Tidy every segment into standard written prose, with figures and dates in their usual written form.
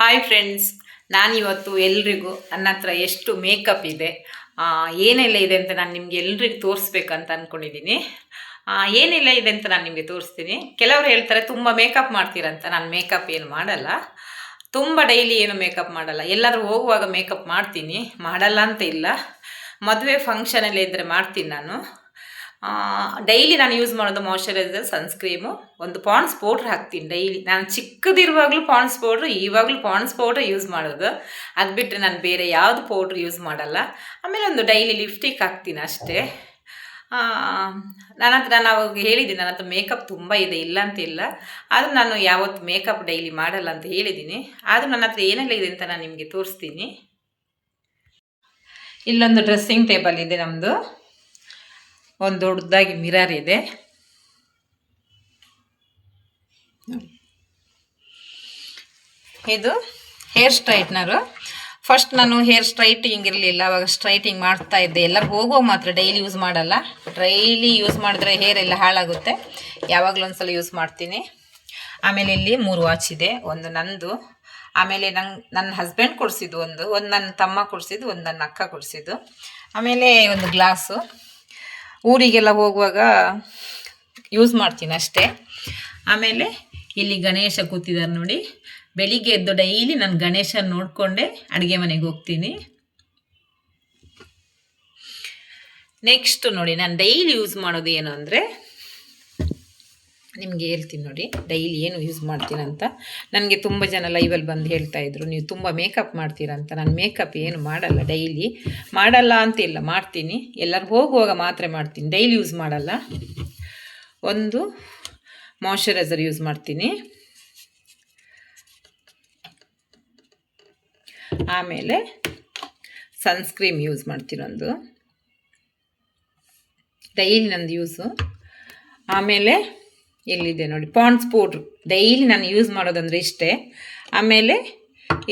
Hi friends, ನಾನಿವತ್ತು ಎಲ್ರಿಗೂ ನನ್ನ ಹತ್ರ ಎಷ್ಟು ಮೇಕಪ್ ಇದೆ, ಏನೆಲ್ಲ ಇದೆ ಅಂತ ನಾನು ನಿಮಗೆ ಎಲ್ರಿಗೂ ತೋರಿಸ್ಬೇಕಂತ ಅಂದ್ಕೊಂಡಿದ್ದೀನಿ. ಏನೆಲ್ಲ ಇದೆ ಅಂತ ನಾನು ನಿಮಗೆ ತೋರಿಸ್ತೀನಿ. ಕೆಲವರು ಹೇಳ್ತಾರೆ ತುಂಬ ಮೇಕಪ್ ಮಾಡ್ತೀರಂತ. ನಾನು ಮೇಕಪ್ ಏನು ಮಾಡಲ್ಲ, ತುಂಬ ಡೈಲಿ ಏನು ಮೇಕಪ್ ಮಾಡಲ್ಲ. ಎಲ್ಲಾದರೂ ಹೋಗುವಾಗ ಮೇಕಪ್ ಮಾಡ್ತೀನಿ, ಮಾಡಲ್ಲ ಅಂತ ಇಲ್ಲ. ಮದುವೆ ಫಂಕ್ಷನಲ್ಲಿ ಇದ್ದರೆ ಮಾಡ್ತೀನಿ ನಾನು. ಡೈಲಿ ನಾನು ಯೂಸ್ ಮಾಡೋದು ಮಾಯ್ಶ್ಚರೈಸರ್, ಸನ್ಸ್ಕ್ರೀಮು, ಒಂದು ಪಾಂಡ್ಸ್ ಪೌಡ್ರ್ ಹಾಕ್ತೀನಿ ಡೈಲಿ. ನಾನು ಚಿಕ್ಕದಿರುವಾಗಲೂ ಪಾಂಡ್ಸ್ ಪೌಡ್ರು, ಇವಾಗಲೂ ಪಾಂಡ್ಸ್ ಪೌಡ್ರ್ ಯೂಸ್ ಮಾಡೋದು. ಅದು ಬಿಟ್ಟರೆ ನಾನು ಬೇರೆ ಯಾವುದು ಪೌಡ್ರ್ ಯೂಸ್ ಮಾಡಲ್ಲ. ಆಮೇಲೆ ಒಂದು ಡೈಲಿ ಲಿಪ್ಸ್ಟಿಕ್ ಹಾಕ್ತೀನಿ ಅಷ್ಟೇ. ನಾನು ಅವಾಗ ಹೇಳಿದ್ದೀನಿ, ನನ್ನ ಹತ್ರ ಮೇಕಪ್ ತುಂಬ ಇದೆ, ಇಲ್ಲ ಅಂತಿಲ್ಲ. ಆದರೂ ನಾನು ಯಾವತ್ತು ಮೇಕಪ್ ಡೈಲಿ ಮಾಡಲ್ಲ ಅಂತ ಹೇಳಿದ್ದೀನಿ. ಆದರೂ ನನ್ನ ಹತ್ರ ಏನೆಲ್ಲ ಇದೆ ಅಂತ ನಾನು ನಿಮಗೆ ತೋರಿಸ್ತೀನಿ. ಇಲ್ಲೊಂದು ಡ್ರೆಸ್ಸಿಂಗ್ ಟೇಬಲ್ ಇದೆ ನಮ್ಮದು. ಒಂದು ದೊಡ್ಡದಾಗಿ ಮಿರರ್ ಇದೆ. ಇದು ಹೇರ್ ಸ್ಟ್ರೈಟ್ನರು. ಫಸ್ಟ್ ನಾನು ಹೇರ್ ಸ್ಟ್ರೈಟಿಂಗ್ ಇರಲಿಲ್ಲ, ಅವಾಗ ಸ್ಟ್ರೈಟಿಂಗ್ ಮಾಡ್ತಾ ಇದ್ದೆ. ಎಲ್ಲರೂ ಹೋಗುವಾಗ ಮಾತ್ರ, ಡೈಲಿ ಯೂಸ್ ಮಾಡಲ್ಲ. ಡೈಲಿ ಯೂಸ್ ಮಾಡಿದ್ರೆ ಹೇರ್ ಎಲ್ಲ ಹಾಳಾಗುತ್ತೆ. ಯಾವಾಗಲೂ ಒಂದ್ಸಲ ಯೂಸ್ ಮಾಡ್ತೀನಿ. ಆಮೇಲೆ ಇಲ್ಲಿ 3 ವಾಚ್ ಇದೆ. ಒಂದು ನಂದು, ಆಮೇಲೆ ನನ್ನ ಹಸ್ಬೆಂಡ್ ಕೊಡಿಸಿದ್ದು, ಒಂದು ನನ್ನ ತಮ್ಮ ಕೊಡಿಸಿದ್ದು, ಒಂದು ನನ್ನ ಅಕ್ಕ ಕೊಡಿಸಿದ್ದು. ಆಮೇಲೆ ಒಂದು ಗ್ಲಾಸು, ಊರಿಗೆಲ್ಲ ಹೋಗುವಾಗ ಯೂಸ್ ಮಾಡ್ತೀನಿ ಅಷ್ಟೇ. ಆಮೇಲೆ ಇಲ್ಲಿ ಗಣೇಶ ಕೂತಿದ್ದಾರೆ ನೋಡಿ. ಬೆಳಿಗ್ಗೆ ಎದ್ದು ಡೈಲಿ ನಾನು ಗಣೇಶನ ನೋಡಿಕೊಂಡೆ ಅಡುಗೆ ಮನೆಗೆ ಹೋಗ್ತೀನಿ. ನೆಕ್ಸ್ಟ್ ನೋಡಿ, ನಾನು ಡೈಲಿ ಯೂಸ್ ಮಾಡೋದು ಏನು ಅಂದರೆ, ನಿಮಗೆ ಹೇಳ್ತೀನಿ ನೋಡಿ ಡೈಲಿ ಏನು ಯೂಸ್ ಮಾಡ್ತೀನಂತ. ನನಗೆ ತುಂಬ ಜನ ಲೈವಲ್ಲಿ ಬಂದು ಹೇಳ್ತಾಯಿದ್ರು, ನೀವು ತುಂಬ ಮೇಕಪ್ ಮಾಡ್ತೀರಂತ. ನಾನು ಮೇಕಪ್ ಏನು ಮಾಡಲ್ಲ, ಡೈಲಿ ಮಾಡಲ್ಲ ಅಂತಿಲ್ಲ, ಮಾಡ್ತೀನಿ. ಎಲ್ಲರೂ ಹೋಗುವಾಗ ಮಾತ್ರ ಮಾಡ್ತೀನಿ, ಡೈಲಿ ಯೂಸ್ ಮಾಡಲ್ಲ. ಒಂದು ಮಾಯ್ಶ್ಚರೈಸರ್ ಯೂಸ್ ಮಾಡ್ತೀನಿ. ಆಮೇಲೆ ಸನ್ಸ್ಕ್ರೀಮ್ ಯೂಸ್ ಮಾಡ್ತೀನಿ ಒಂದು, ಡೈಲಿ ನಂದು ಯೂಸು. ಆಮೇಲೆ ಇಲ್ಲಿದೆ ನೋಡಿ ಪಾಂಡ್ಸ್ ಪೌಡ್ರು, ಡೈಲಿ ನಾನು ಯೂಸ್ ಮಾಡೋದಂದರೆ ಇಷ್ಟೇ. ಆಮೇಲೆ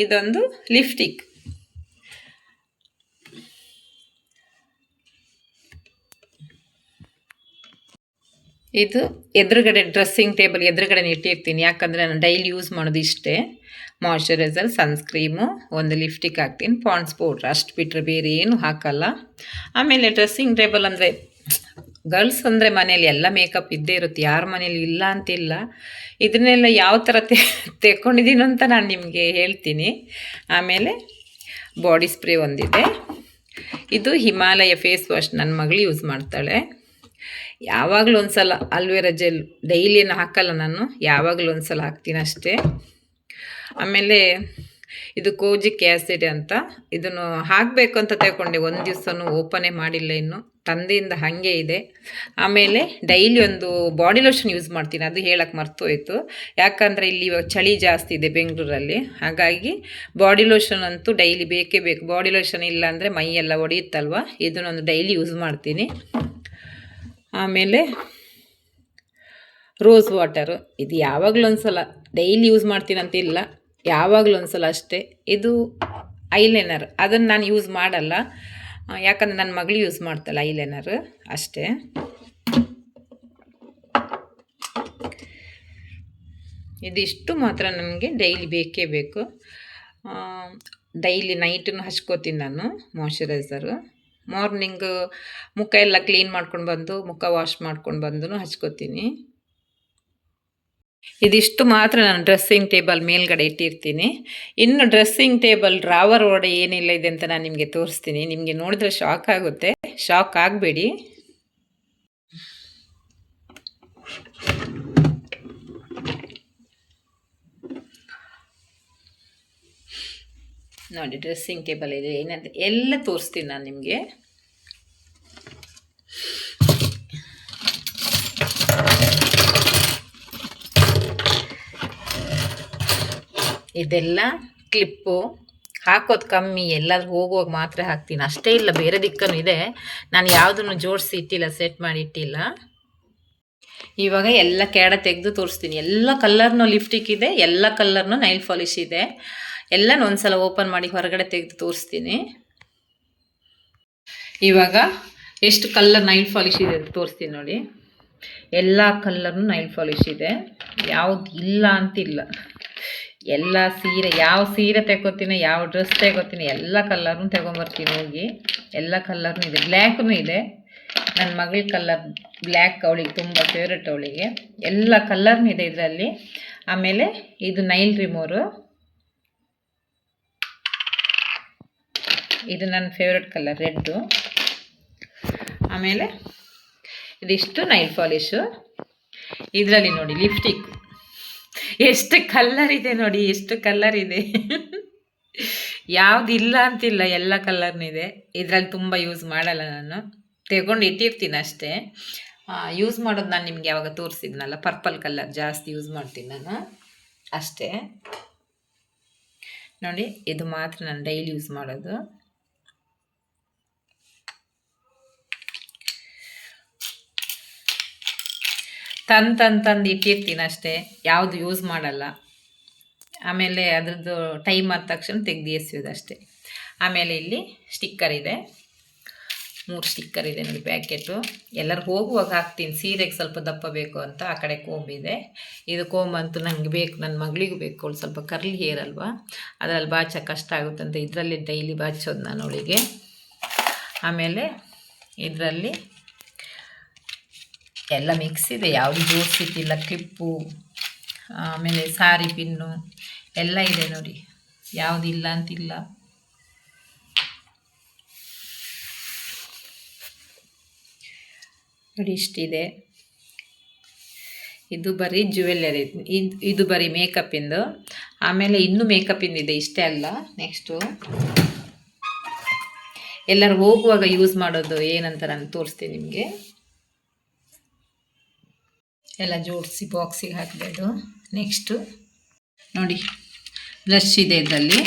ಇದೊಂದು ಲಿಪ್ಸ್ಟಿಕ್. ಇದು ಎದುರುಗಡೆ ಡ್ರೆಸ್ಸಿಂಗ್ ಟೇಬಲ್ ಎದುರುಗಡೆ ಇಟ್ಟಿರ್ತೀನಿ, ಯಾಕಂದರೆ ನಾನು ಡೈಲಿ ಯೂಸ್ ಮಾಡೋದು ಇಷ್ಟೇ. ಮಾಯ್ಶ್ಚರೈಸರ್, ಸನ್ಸ್ಕ್ರೀಮು, ಒಂದು ಲಿಪ್ಸ್ಟಿಕ್ ಹಾಕ್ತೀನಿ, ಪಾಂಡ್ಸ್ ಪೌಡ್ರ್, ಅಷ್ಟು ಬಿಟ್ಟರೆ ಬೇರೆ ಏನು ಹಾಕಲ್ಲ. ಆಮೇಲೆ ಡ್ರೆಸ್ಸಿಂಗ್ ಟೇಬಲ್ ಅಂದರೆ, ಗರ್ಲ್ಸ್ ಅಂದರೆ ಮನೇಲಿ ಎಲ್ಲ ಮೇಕಪ್ ಇದ್ದೇ ಇರುತ್ತೆ, ಯಾರ ಮನೇಲಿ ಇಲ್ಲ ಅಂತಿಲ್ಲ. ಇದನ್ನೆಲ್ಲ ಯಾವ ಥರ ತೆಕ್ಕೊಂಡಿದ್ದೀನಿ ಅಂತ ನಾನು ನಿಮಗೆ ಹೇಳ್ತೀನಿ. ಆಮೇಲೆ ಬಾಡಿ ಸ್ಪ್ರೇ ಒಂದಿದೆ. ಇದು ಹಿಮಾಲಯ ಫೇಸ್ ವಾಶ್, ನನ್ನ ಮಗಳು ಯೂಸ್ ಮಾಡ್ತಾಳೆ. ಯಾವಾಗಲೂ ಒಂದು ಸಲ ಅಲ್ವೇರಾ ಜೆಲ್, ಡೈಲಿಯನ್ನು ಹಾಕಲ್ಲ ನಾನು, ಯಾವಾಗಲೂ ಒಂದು ಸಲ ಹಾಕ್ತೀನಿ ಅಷ್ಟೇ. ಆಮೇಲೆ ಇದು ಕೋಜಿಕ್ ಆ್ಯಸಿಡ್ ಅಂತ, ಇದನ್ನು ಹಾಕಬೇಕು ಅಂತ ತಗೊಂಡೆ, ಒಂದು ದಿವಸನೂ ಓಪನೇ ಮಾಡಿಲ್ಲ, ಇನ್ನು ತಂದೆಯಿಂದ ಹಾಗೆ ಇದೆ. ಆಮೇಲೆ ಡೈಲಿ ಒಂದು ಬಾಡಿ ಲೋಷನ್ ಯೂಸ್ ಮಾಡ್ತೀನಿ, ಅದು ಹೇಳಕ್ಕೆ ಮರ್ತೋಯ್ತು. ಯಾಕಂದರೆ ಇಲ್ಲಿ ಇವಾಗ ಚಳಿ ಜಾಸ್ತಿ ಇದೆ ಬೆಂಗಳೂರಲ್ಲಿ, ಹಾಗಾಗಿ ಬಾಡಿ ಲೋಷನ್ ಅಂತೂ ಡೈಲಿ ಬೇಕೇ ಬೇಕು. ಬಾಡಿ ಲೋಷನ್ ಇಲ್ಲ ಅಂದರೆ ಮೈಯೆಲ್ಲ ಒಡೆಯುತ್ತಲ್ವ, ಇದನ್ನೊಂದು ಡೈಲಿ ಯೂಸ್ ಮಾಡ್ತೀನಿ. ಆಮೇಲೆ ರೋಸ್ ವಾಟರು, ಇದು ಯಾವಾಗಲೂ ಒಂದು ಸಲ, ಡೈಲಿ ಯೂಸ್ ಮಾಡ್ತೀನಂತಿಲ್ಲ, ಯಾವಾಗಲೂ ಒಂದು ಸಲ ಅಷ್ಟೇ. ಇದು ಐಲೈನರ್, ಅದನ್ನು ನಾನು ಯೂಸ್ ಮಾಡಲ್ಲ, ಯಾಕಂದರೆ ನನ್ನ ಮಗಳು ಯೂಸ್ ಮಾಡ್ತಾಳೆ ಐಲೈನರ್ ಅಷ್ಟೇ. ಇದಿಷ್ಟು ಮಾತ್ರ ನನಗೆ ಡೈಲಿ ಬೇಕೇ ಬೇಕು. ಡೈಲಿ ನೈಟನ್ನು ಹಚ್ಕೋತೀನಿ ನಾನು ಮಾಯ್ಶ್ಚರೈಸರು. ಮಾರ್ನಿಂಗ್ ಮುಖ ಎಲ್ಲ ಕ್ಲೀನ್ ಮಾಡ್ಕೊಂಡು ಬಂದು, ಮುಖ ವಾಶ್ ಮಾಡ್ಕೊಂಡು ಬಂದು ಹಚ್ಕೋತೀನಿ. ಇದಿಷ್ಟು ಮಾತ್ರ ನಾನು ಡ್ರೆಸ್ಸಿಂಗ್ ಟೇಬಲ್ ಮೇಲ್ಗಡೆ ಇಟ್ಟಿರ್ತೀನಿ. ಇನ್ನು ಡ್ರೆಸ್ಸಿಂಗ್ ಟೇಬಲ್ ಡ್ರಾವರ್ ಒಳಗಡೆ ಏನಿಲ್ಲ ಇದೆ ಅಂತ ನಾನು ನಿಮಗೆ ತೋರಿಸ್ತೀನಿ. ನಿಮಗೆ ನೋಡಿದ್ರೆ ಶಾಕ್ ಆಗುತ್ತೆ, ಶಾಕ್ ಆಗಬೇಡಿ. ನೋಡಿ ಡ್ರೆಸ್ಸಿಂಗ್ ಟೇಬಲ್ ಇದೆ, ಏನಂತ ಎಲ್ಲ ತೋರಿಸ್ತೀನಿ ನಾನು ನಿಮಗೆ. ಇದೆಲ್ಲ ಕ್ಲಿಪ್ಪು, ಹಾಕೋದು ಕಮ್ಮಿ, ಎಲ್ಲಾದ್ರೂ ಹೋಗುವಾಗ ಮಾತ್ರ ಹಾಕ್ತೀನಿ ಅಷ್ಟೇ, ಇಲ್ಲ ಬೇರೆ ದಿಕ್ಕೂ ಇದೆ. ನಾನು ಯಾವುದನ್ನು ಜೋಡಿಸಿ ಇಟ್ಟಿಲ್ಲ, ಸೆಟ್ ಮಾಡಿ ಇಟ್ಟಿಲ್ಲ. ಇವಾಗ ಎಲ್ಲ ಕ್ಯಾಡ ತೆಗೆದು ತೋರಿಸ್ತೀನಿ. ಎಲ್ಲ ಕಲರ್ನೂ ಲಿಪ್ಸ್ಟಿಕ್ ಇದೆ, ಎಲ್ಲ ಕಲರ್ನೂ ನೈಲ್ ಪಾಲಿಶ್ ಇದೆ. ಎಲ್ಲನೂ ಒಂದು ಸಲ ಓಪನ್ ಮಾಡಿ ಹೊರಗಡೆ ತೆಗೆದು ತೋರಿಸ್ತೀನಿ. ಇವಾಗ ಎಷ್ಟು ಕಲರ್ ನೈಲ್ ಪಾಲಿಶ್ ಇದೆ ಅಂತ ತೋರಿಸ್ತೀನಿ ನೋಡಿ. ಎಲ್ಲ ಕಲರ್ನೂ ನೈಲ್ ಪಾಲಿಶ್ ಇದೆ, ಯಾವುದು ಇಲ್ಲ ಅಂತಿಲ್ಲ. ಎಲ್ಲ ಸೀರೆ, ಯಾವ ಸೀರೆ ತಗೋತೀನಿ, ಯಾವ ಡ್ರೆಸ್ ತಗೋತೀನಿ, ಎಲ್ಲ ಕಲರ್ನು ತಗೊಂಬರ್ತೀನಿ ಹೋಗಿ. ಎಲ್ಲ ಕಲರ್ನು ಇದೆ, ಬ್ಲ್ಯಾಕ್ನು ಇದೆ. ನನ್ನ ಮಗಳ ಕಲರ್ ಬ್ಲ್ಯಾಕ್, ಅವಳಿಗೆ ತುಂಬ ಫೇವ್ರೆಟ್ ಅವಳಿಗೆ. ಎಲ್ಲ ಕಲರ್ನು ಇದೆ ಇದರಲ್ಲಿ. ಆಮೇಲೆ ಇದು ನೈಲ್ ರಿಮೂವರು, ಇದು ನನ್ನ ಫೇವ್ರೆಟ್ ಕಲರ್ ರೆಡ್ಡು. ಆಮೇಲೆ ಇದಿಷ್ಟು ನೈಲ್ ಪಾಲಿಶು. ಇದರಲ್ಲಿ ನೋಡಿ ಲಿಪ್ಸ್ಟಿಕ್, ಎಷ್ಟು ಕಲರ್ ಇದೆ ನೋಡಿ, ಎಷ್ಟು ಕಲರ್ ಇದೆ. ಯಾವುದಿಲ್ಲ ಅಂತಿಲ್ಲ, ಎಲ್ಲ ಕಲರ್ನಿದೆ. ಇದರಲ್ಲಿ ತುಂಬ ಯೂಸ್ ಮಾಡಲ್ಲ ನಾನು, ತೆಗೊಂಡು ಇಟ್ಟಿರ್ತೀನಿ ಅಷ್ಟೇ. ಯೂಸ್ ಮಾಡೋದು ನಾನು ನಿಮ್ಗೆ ಯಾವಾಗ ತೋರಿಸಿದ್ನಲ್ಲ, ಪರ್ಪಲ್ ಕಲರ್ ಜಾಸ್ತಿ ಯೂಸ್ ಮಾಡ್ತೀನಿ ನಾನು ಅಷ್ಟೇ. ನೋಡಿ, ಇದು ಮಾತ್ರ ನಾನು ಡೈಲಿ ಯೂಸ್ ಮಾಡೋದು. ತಂದು ಇಟ್ಟಿರ್ತೀನಿ ಅಷ್ಟೇ, ಯಾವುದು ಯೂಸ್ ಮಾಡಲ್ಲ. ಆಮೇಲೆ ಅದ್ರದ್ದು ಟೈಮ್ ಆದ ತಕ್ಷಣ ತೆಗೆದು ಎಸೆಯೋದು ಅಷ್ಟೇ. ಆಮೇಲೆ ಇಲ್ಲಿ ಸ್ಟಿಕ್ಕರ್ ಇದೆ, 3 ಸ್ಟಿಕ್ಕರ್ ಇದೆ ನೋಡಿ ಪ್ಯಾಕೆಟು. ಎಲ್ಲರೂ ಹೋಗುವಾಗ ಹಾಕ್ತೀನಿ, ಸೀರೆಗೆ ಸ್ವಲ್ಪ ದಪ್ಪ ಬೇಕು ಅಂತ. ಆ ಕಡೆ ಕೋಂಬಿದೆ, ಇದು ಕೋಂಬಂತೂ ನನಗೆ ಬೇಕು, ನನ್ನ ಮಗಳಿಗೂ ಬೇಕು, ಅವಳು ಸ್ವಲ್ಪ ಕರ್ಲಿ ಹೇರ್ ಅಲ್ವಾ, ಅದರಲ್ಲಿ ಬಾಚೋಕ್ಕೆ ಕಷ್ಟ ಆಗುತ್ತೆ ಅಂತ ಇದರಲ್ಲಿ ಡೈಲಿ ಬಾಚೋದು ನಾನು ಅವಳಿಗೆ. ಆಮೇಲೆ ಇದರಲ್ಲಿ ಎಲ್ಲ ಮಿಕ್ಸ್ ಇದೆ, ಯಾವುದು ಜೋಡಿಸಿಟ್ಟಿಲ್ಲ. ಕ್ಲಿಪ್ಪು, ಆಮೇಲೆ ಸಾರಿ ಪಿನ್ನು ಎಲ್ಲ ಇದೆ ನೋಡಿ, ಯಾವುದಿಲ್ಲ ಅಂತಿಲ್ಲ. ನೋಡಿ ಇಷ್ಟಿದೆ. ಇದು ಬರೀ ಜ್ಯುವೆಲ್ಲರಿ, ಇದು ಬರೀ ಮೇಕಪ್ಪಿಂದು. ಆಮೇಲೆ ಇನ್ನೂ ಮೇಕಪ್ಪಿಂದಿದೆ, ಇಷ್ಟೇ ಅಲ್ಲ. ನೆಕ್ಸ್ಟು ಎಲ್ಲರೂ ಹೋಗುವಾಗ ಯೂಸ್ ಮಾಡೋದು ಏನಂತ ನಾನು ತೋರಿಸ್ತೀನಿ ನಿಮಗೆ. ಎಲ್ಲ ಜೋಡಿಸಿ ಬಾಕ್ಸಿಗೆ ಹಾಕಬೇಕು. ನೆಕ್ಸ್ಟು ನೋಡಿ ಬ್ರಷ್ ಇದೆ ಇದರಲ್ಲಿ,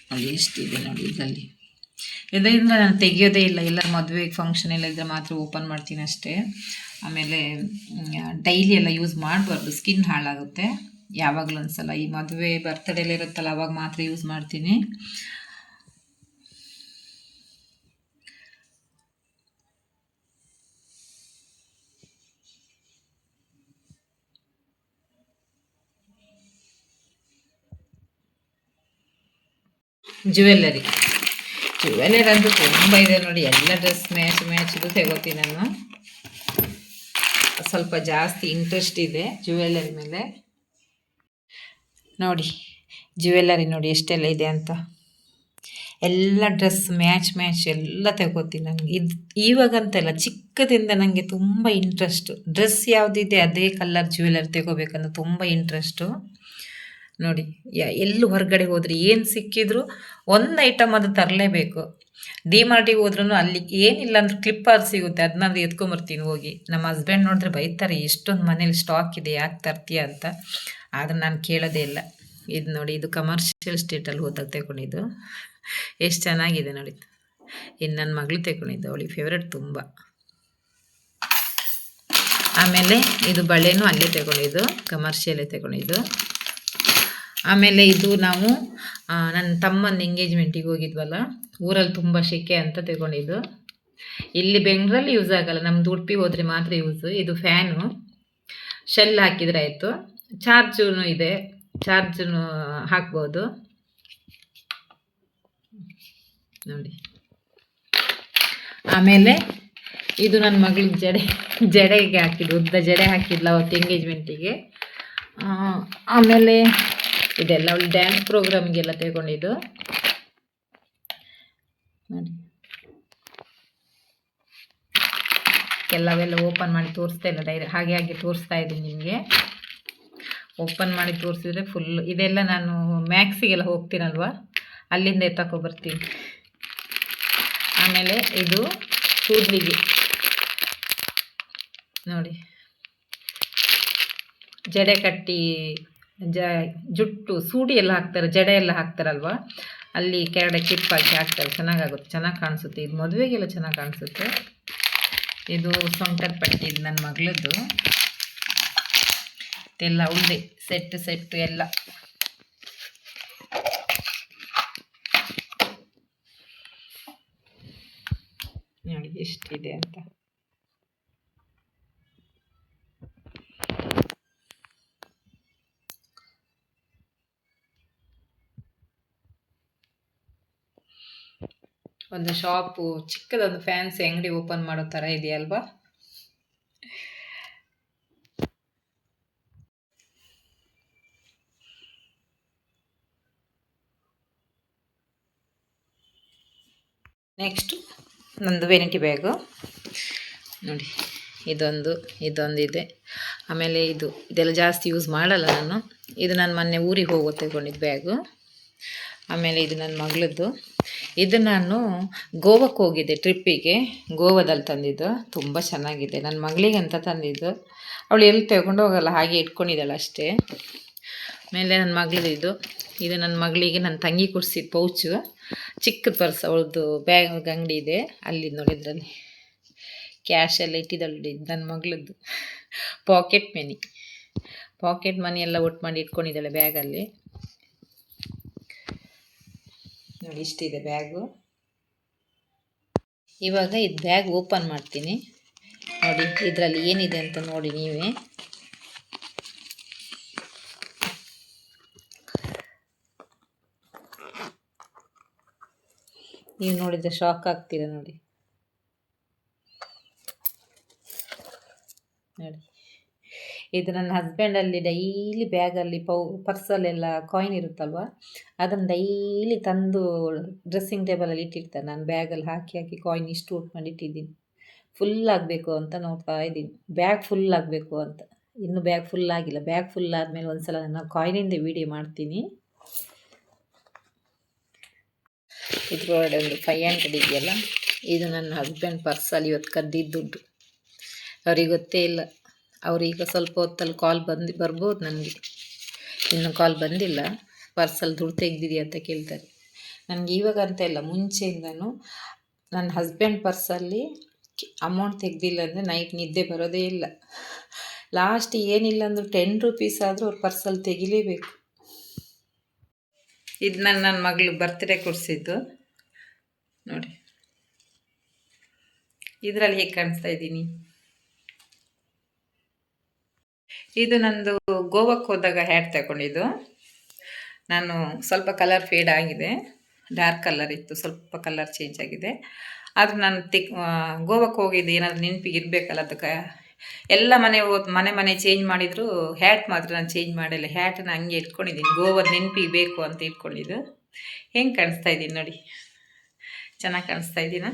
ನೋಡಿ ಎಷ್ಟಿದೆ ನೋಡಿ ಇದರಲ್ಲಿ. ಇದರಿಂದ ನಾನು ತೆಗಿಯೋದೇ ಇಲ್ಲ, ಎಲ್ಲರ ಮದುವೆ ಫಂಕ್ಷನ್ ಎಲ್ಲ ಇದ್ದರೆ ಮಾತ್ರ ಓಪನ್ ಮಾಡ್ತೀನಿ ಅಷ್ಟೇ. ಆಮೇಲೆ ಡೈಲಿ ಎಲ್ಲ ಯೂಸ್ ಮಾಡಬಾರ್ದು, ಸ್ಕಿನ್ ಹಾಳಾಗುತ್ತೆ. ಯಾವಾಗಲೂ ಒಂದ್ಸಲ ಈ ಮದುವೆ ಬರ್ತಡೇ ಎಲ್ಲ ಇರುತ್ತಲ್ಲ ಅವಾಗ ಮಾತ್ರ ಯೂಸ್ ಮಾಡ್ತೀನಿ. ಜ್ಯುವೆಲ್ಲರಿ ಅಂತೂ ತುಂಬ ಇದೆ ನೋಡಿ, ಎಲ್ಲ ಡ್ರೆಸ್ ಮ್ಯಾಚ್ದು ತಗೋತೀನಿ ನಾನು. ಸ್ವಲ್ಪ ಜಾಸ್ತಿ ಇಂಟ್ರೆಸ್ಟ್ ಇದೆ ಜ್ಯುವೆಲ್ಲರಿ ಮೇಲೆ. ನೋಡಿ ಜ್ಯುವೆಲ್ಲರಿ ನೋಡಿ ಎಷ್ಟೆಲ್ಲ ಇದೆ ಅಂತ. ಎಲ್ಲ ಡ್ರೆಸ್ ಮ್ಯಾಚ್ ಎಲ್ಲ ತಗೋತೀನಿ ನನಗೆ. ಇವಾಗಂತೆಲ್ಲ ಚಿಕ್ಕದಿಂದ ನನಗೆ ತುಂಬ ಇಂಟ್ರೆಸ್ಟು. ಡ್ರೆಸ್ ಯಾವುದಿದೆ ಅದೇ ಕಲರ್ ಜ್ಯುವೆಲ್ಲರಿ ತಗೋಬೇಕನ್ನೋ ತುಂಬ ಇಂಟ್ರೆಸ್ಟು. ನೋಡಿ, ಎಲ್ಲೂ ಹೊರಗಡೆ ಹೋದರೆ ಏನು ಸಿಕ್ಕಿದ್ರು ಒಂದು ಐಟಮ್ ಅದು ತರಲೇಬೇಕು. ಡಿಮಾರ್ಟಿಗೆ ಹೋದ್ರೂ ಅಲ್ಲಿ ಏನಿಲ್ಲ ಅಂದ್ರೆ ಕ್ಲಿಪ್ಪರ್ ಸಿಗುತ್ತೆ, ಅದನ್ನ ಎತ್ಕೊಂಬರ್ತೀನಿ ಹೋಗಿ. ನಮ್ಮ ಹಸ್ಬೆಂಡ್ ನೋಡಿದ್ರೆ ಬೈತಾರೆ, ಎಷ್ಟೊಂದು ಮನೇಲಿ ಸ್ಟಾಕ್ ಇದೆ, ಯಾಕೆ ತರ್ತೀಯ ಅಂತ. ಆದರೆ ನಾನು ಕೇಳೋದೇ ಇಲ್ಲ. ಇದು ನೋಡಿ, ಇದು ಕಮರ್ಷಿಯಲ್ ಸ್ಟ್ರೀಟಲ್ಲಿ ಹೋದಾಗ ತಗೊಂಡಿದ್ದು, ಎಷ್ಟು ಚೆನ್ನಾಗಿದೆ ನೋಡಿ. ಇನ್ನು ನನ್ನ ಮಗಳು ತಗೊಂಡಿದ್ದು, ಅವಳಿಗೆ ಫೇವ್ರೆಟ್ ತುಂಬ. ಆಮೇಲೆ ಇದು ಬಳೆನೂ ಅಲ್ಲೇ ತಗೊಂಡಿದ್ದು, ಕಮರ್ಷಿಯಲ್ಲೇ ತಗೊಂಡಿದ್ದು. ಆಮೇಲೆ ಇದು ನಾವು ನನ್ನ ತಮ್ಮನ ಎಂಗೇಜ್ಮೆಂಟಿಗೆ ಹೋಗಿದ್ವಲ್ಲ, ಊರಲ್ಲಿ ತುಂಬ ಶೆಕೆ ಅಂತ ತಗೊಂಡಿದ್ದು. ಇಲ್ಲಿ ಬೆಂಗಳೂರಲ್ಲಿ ಯೂಸ್ ಆಗಲ್ಲ, ನಮ್ದು ಉಡುಪಿ ಹೋದರೆ ಮಾತ್ರ ಯೂಸು. ಇದು ಫ್ಯಾನು, ಶೆಲ್ ಹಾಕಿದರೆ ಆಯಿತು. ಚಾರ್ಜೂ ಇದೆ, ಚಾರ್ಜನ್ನು ಹಾಕ್ಬೋದು ನೋಡಿ. ಆಮೇಲೆ ಇದು ನನ್ನ ಮಗಳಿಗೆ ಜಡೆಗೆ ಹಾಕಿದ್ದು, ಉದ್ದ ಜಡೆ ಹಾಕಿದ್ಲು ಅವತ್ತು ಎಂಗೇಜ್ಮೆಂಟಿಗೆ. ಆಮೇಲೆ ಇದೆಲ್ಲ ಅವಳು ಡ್ಯಾನ್ಸ್ ಪ್ರೋಗ್ರಾಮ್ಗೆಲ್ಲ ತಗೊಂಡಿದ್ದು ನೋಡಿ. ಕೆಲವೆಲ್ಲ ಓಪನ್ ಮಾಡಿ ತೋರಿಸ್ತಾ ಇಲ್ಲ, ಡೈರೆಕ್ಟ್ ಹಾಗೆ ತೋರಿಸ್ತಾ ಇದ್ದೀನಿ ನಿಮಗೆ. ಓಪನ್ ಮಾಡಿ ತೋರಿಸಿದ್ರೆ ಫುಲ್ಲು. ಇದೆಲ್ಲ ನಾನು ಮ್ಯಾಕ್ಸಿಗೆಲ್ಲ ಹೋಗ್ತೀನಲ್ವ, ಅಲ್ಲಿಂದ ಬರ್ತೀನಿ. ಆಮೇಲೆ ಇದು ಕೂದಲಿಗೆ ನೋಡಿ, ಜಡೆ ಕಟ್ಟಿ ಜುಟ್ಟು ಸೂಡಿ ಎಲ್ಲ ಹಾಕ್ತಾರೆ, ಜಡೆ ಎಲ್ಲ ಹಾಕ್ತಾರಲ್ವ, ಅಲ್ಲಿ ಕೆಳಗಡೆ ಕ್ಲಿಪ್ ಹಾಕ್ತಾರೆ, ಚೆನ್ನಾಗಾಗುತ್ತೆ, ಚೆನ್ನಾಗಿ ಕಾಣಿಸುತ್ತೆ. ಇದು ಮದುವೆಗೆಲ್ಲ ಚೆನ್ನಾಗಿ ಕಾಣಿಸುತ್ತೆ. ಇದು ಸೊಂಟದ ಪಟ್ಟಿ, ಇದು ನನ್ನ ಮಗಳದ್ದು. ಇದೆಲ್ಲ ಉಳ್ಳಿ ಸೆಟ್ಟು ಎಲ್ಲ. ನೋಡಿ ಎಷ್ಟಿದೆ ಅಂತ. ಒಂದು ಶಾಪು, ಚಿಕ್ಕದೊಂದು ಫ್ಯಾನ್ಸಿ ಅಂಗಡಿ ಓಪನ್ ಮಾಡೋ ಥರ ಇದೆಯಲ್ವಾ. ನೆಕ್ಸ್ಟು ನಂದು ವೆನಿಟಿ ಬ್ಯಾಗು ನೋಡಿ, ಇದೊಂದಿದೆ. ಆಮೇಲೆ ಇದೆಲ್ಲ ಜಾಸ್ತಿ ಯೂಸ್ ಮಾಡಲ್ಲ ನಾನು. ಇದು ನಾನು ಮೊನ್ನೆ ಊರಿಗೆ ಹೋಗೋ ತಗೊಂಡಿದ್ದು ಬ್ಯಾಗು. ಆಮೇಲೆ ಇದು ನನ್ನ ಮಗಳದ್ದು. ಇದು ನಾನು ಗೋವಾಕ್ಕೆ ಹೋಗಿದ್ದೆ ಟ್ರಿಪ್ಪಿಗೆ, ಗೋವಾದಲ್ಲಿ ತಂದಿದ್ದು. ತುಂಬ ಚೆನ್ನಾಗಿದೆ. ನನ್ನ ಮಗಳಿಗೆ ಅಂತ ತಂದಿದ್ದು. ಅವಳು ಎಲ್ಲಿ ತಗೊಂಡು ಹೋಗಲ್ಲ, ಹಾಗೆ ಇಟ್ಕೊಂಡಿದ್ದಾಳೆ ಅಷ್ಟೇ. ಆಮೇಲೆ ನನ್ನ ಮಗಳದ್ದು ಇದು ನನ್ನ ಮಗಳಿಗೆ ನನ್ನ ತಂಗಿ ಕೊಡಿಸಿದ ಪೌಚು, ಚಿಕ್ಕದು ಪರ್ಸ್. ಅವಳದ್ದು ಬ್ಯಾಗ್ ಅಂಗಡಿ ಇದೆ ಅಲ್ಲಿ ನೋಡಿದ್ರಲ್ಲಿ ಕ್ಯಾಶ್ ಎಲ್ಲ ಇಟ್ಟಿದ್ದಾಳೆ. ನನ್ನ ಮಗಳದ್ದು ಪಾಕೆಟ್ ಮನಿ ಎಲ್ಲ ಒಟ್ಟು ಮಾಡಿ ಇಟ್ಕೊಂಡಿದ್ದಾಳೆ ಬ್ಯಾಗಲ್ಲಿ. ನೋಡಿ, ಇಷ್ಟಿದೆ ಬ್ಯಾಗು. ಇವಾಗ ಇದು ಬ್ಯಾಗ್ ಓಪನ್ ಮಾಡ್ತೀನಿ. ನೋಡಿ ಇದರಲ್ಲಿ ಏನಿದೆ ಅಂತ ನೋಡಿ ನೀವೇ. ನೀವು ನೋಡಿದರೆ ಶಾಕ್ ಆಗ್ತೀರಾ. ನೋಡಿ ಇದು ನನ್ನ ಹಸ್ಬೆಂಡಲ್ಲಿ ಡೈಲಿ ಬ್ಯಾಗಲ್ಲಿ ಪರ್ಸಲ್ಲೆಲ್ಲ ಕಾಯಿನ್ ಇರುತ್ತಲ್ವ, ಅದನ್ನು ಡೈಲಿ ತಂದು ಡ್ರೆಸ್ಸಿಂಗ್ ಟೇಬಲಲ್ಲಿ ಇಟ್ಟಿರ್ತಾರೆ. ನಾನು ಬ್ಯಾಗಲ್ಲಿ ಹಾಕಿ ಕಾಯಿನ್ ಇಷ್ಟು ಊಟ ಮಾಡಿ ಇಟ್ಟಿದ್ದೀನಿ. ಫುಲ್ ಆಗಬೇಕು ಅಂತ ನೋಡ್ತಾ ಇದ್ದೀನಿ, ಬ್ಯಾಗ್ ಫುಲ್ ಆಗಬೇಕು ಅಂತ. ಇನ್ನೂ ಬ್ಯಾಗ್ ಫುಲ್ ಆಗಿಲ್ಲ. ಬ್ಯಾಗ್ ಫುಲ್ ಆದಮೇಲೆ ಒಂದು ಸಲ ನಾನು ಕಾಯಿನಿಂದ ವೀಡಿಯೋ ಮಾಡ್ತೀನಿ. ಇದ್ರೊಳಗಡೆ ಒಂದು 500 ಇದೆಯಲ್ಲ, ಇದು ನನ್ನ ಹಸ್ಬೆಂಡ್ ಪರ್ಸಲ್ಲಿ ಇವತ್ತು ಕದ್ದಿದ್ದು ದುಡ್ಡು. ಅವ್ರಿಗೆ ಗೊತ್ತೇ ಇಲ್ಲ. ಅವ್ರೀಗ ಸ್ವಲ್ಪ ಹೊತ್ತಲ್ಲಿ ಕಾಲ್ ಬರ್ಬೋದು ನನಗೆ. ಇನ್ನೂ ಕಾಲ್ ಬಂದಿಲ್ಲ. ಪರ್ಸಲ್ಲಿ ದುಡ್ಡು ತೆಗೆದಿದೆಯಾ ಅಂತ ಕೇಳ್ತಾರೆ. ನನಗೆ ಇವಾಗ ಅಂತ ಇಲ್ಲ, ಮುಂಚೆಯಿಂದನೂ ನನ್ನ ಹಸ್ಬೆಂಡ್ ಪರ್ಸಲ್ಲಿ ಅಮೌಂಟ್ ತೆಗೆದಿಲ್ಲ ಅಂದರೆ ನೈಟ್ ನಿದ್ದೆ ಬರೋದೇ ಇಲ್ಲ. ಲಾಸ್ಟ್ ಏನಿಲ್ಲ ಅಂದರೂ 10 ರೂಪೀಸ್ ಆದರೂ ಅವ್ರ ಪರ್ಸಲ್ಲಿ ತೆಗಿಲೇಬೇಕು. ಇದು ನನ್ನ ಮಗಳು ಬರ್ತ್ಡೇ ಕೊಡಿಸಿದ್ದು ನೋಡಿ. ಇದರಲ್ಲಿ ಹೇಗೆ ಕಾಣಿಸ್ತಾ ಇದ್ದೀನಿ. ಇದು ನಂದು ಗೋವಾಕ್ಕೆ ಹೋದಾಗ ಹ್ಯಾಟ್ ತಗೊಂಡಿದ್ದು. ನಾನು ಸ್ವಲ್ಪ ಕಲರ್ ಫೇಡ್ ಆಗಿದೆ, ಡಾರ್ಕ್ ಕಲರ್ ಇತ್ತು, ಸ್ವಲ್ಪ ಕಲರ್ ಚೇಂಜ್ ಆಗಿದೆ. ಆದರೂ ನಾನು ಗೋವಾಕ್ಕೆ ಹೋಗಿದ್ದು ಏನಾದರೂ ನೆನಪಿಗೆ ಇರಬೇಕಲ್ಲ, ಅದಕ್ಕೆ ಎಲ್ಲ ಮನೆ ಚೇಂಜ್ ಮಾಡಿದ್ರು, ಹ್ಯಾಟ್ ಮಾತ್ರ ನಾನು ಚೇಂಜ್ ಮಾಡಿಲ್ಲ. ಹ್ಯಾಟನ್ನು ಹಂಗೆ ಇಟ್ಕೊಂಡಿದ್ದೀನಿ, ಗೋವಾದ ನೆನಪಿಗೆ ಬೇಕು ಅಂತ ಇಟ್ಕೊಂಡಿದ್ದು. ಹೆಂಗೆ ಕಾಣಿಸ್ತಾ ಇದ್ದೀನಿ ನೋಡಿ, ಚೆನ್ನಾಗಿ ಕಾಣಿಸ್ತಾ ಇದ್ದೀನ.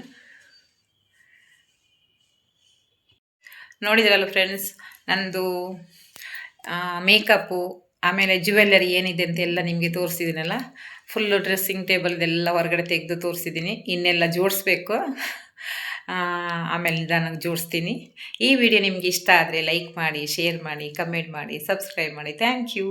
ನೋಡಿದ್ರಲ್ಲ ಫ್ರೆಂಡ್ಸ್, ನಂದು ಮೇಕಪ್ಪು ಆಮೇಲೆ ಜ್ಯುವೆಲ್ಲರಿ ಏನಿದೆ ಅಂತ ಎಲ್ಲ ನಿಮಗೆ ತೋರಿಸಿದ್ದೀನಲ್ಲ. ಫುಲ್ಲು ಡ್ರೆಸ್ಸಿಂಗ್ ಟೇಬಲ್ದೆಲ್ಲ ಹೊರಗಡೆ ತೆಗೆದು ತೋರಿಸಿದ್ದೀನಿ. ಇನ್ನೆಲ್ಲ ಜೋಡಿಸ್ಬೇಕು, ಆಮೇಲೆ ನಿಧಾನಕ್ಕೆ ಜೋಡಿಸ್ತೀನಿ. ಈ ವಿಡಿಯೋ ನಿಮಗೆ ಇಷ್ಟ ಆದರೆ ಲೈಕ್ ಮಾಡಿ, ಶೇರ್ ಮಾಡಿ, ಕಮೆಂಟ್ ಮಾಡಿ, ಸಬ್ಸ್ಕ್ರೈಬ್ ಮಾಡಿ. Thank you.